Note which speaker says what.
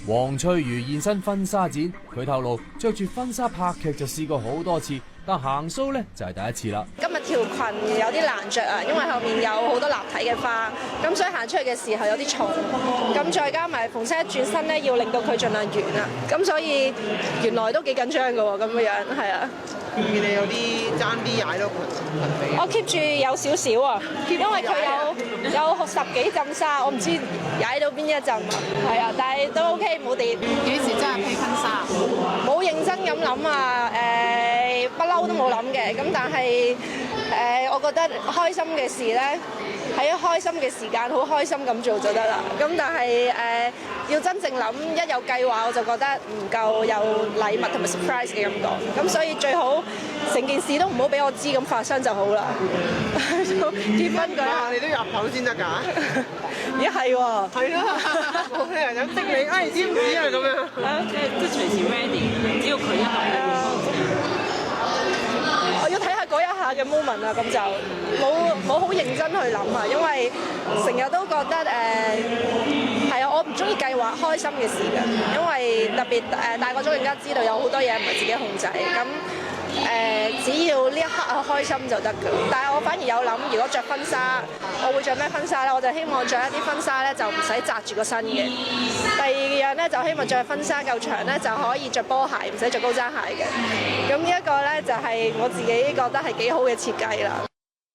Speaker 1: 黃翠如現身婚紗展，佢透露着住婚紗拍劇就試過好多次，但行 show 呢就係第一次啦。
Speaker 2: 今日條裙有啲難着啊，因為後面有好多立體嘅花，咁所以行出去嘅時候有啲重，咁再加埋逢車一轉身咧，要令到佢盡量圓啊，咁所以原來都幾緊張㗎喎，咁樣係啊。
Speaker 3: 見你有啲爭啲踩到裙尾。
Speaker 2: 我 keep 住有少少啊，因為佢有10幾浸沙，我唔知踩到邊一浸啊，係啊，但係都 OK 冇跌。
Speaker 4: 幾時真係披婚紗？
Speaker 2: 冇認真咁諗啊，不嬲都冇諗嘅，咁但係我覺得開心嘅事咧，喺開心嘅時間好開心咁做就得啦。咁但係要真正諗一有計劃，我就覺得唔夠有禮物同埋 surprise 嘅感覺。咁所以最好成件事都唔好俾我知咁發生就好啦。結婚嗰日
Speaker 3: 你都入口先得㗎。
Speaker 2: 咦係喎。係咯，
Speaker 3: 冇人有識你，知唔知啊咁樣？
Speaker 4: 即係隨時 ready，只要佢一
Speaker 2: 我要睇下嗰一下嘅 moment 啊，咁就冇好認真去諗啊，因為成日都覺得係啊，我唔中意計劃開心嘅事嘅，因為特別大個咗更加知道有好多嘢唔係自己控制咁。只要呢一刻啊開心就得㗎，但係我反而有諗，如果着婚紗，我會着咩婚紗咧？我就希望着一啲婚紗咧，就唔使紮住個身嘅。第二樣咧，就希望着婚紗夠長咧，就可以着波鞋，唔使着高踭鞋嘅。咁呢一個咧就係我自己覺得係幾好嘅設計啦。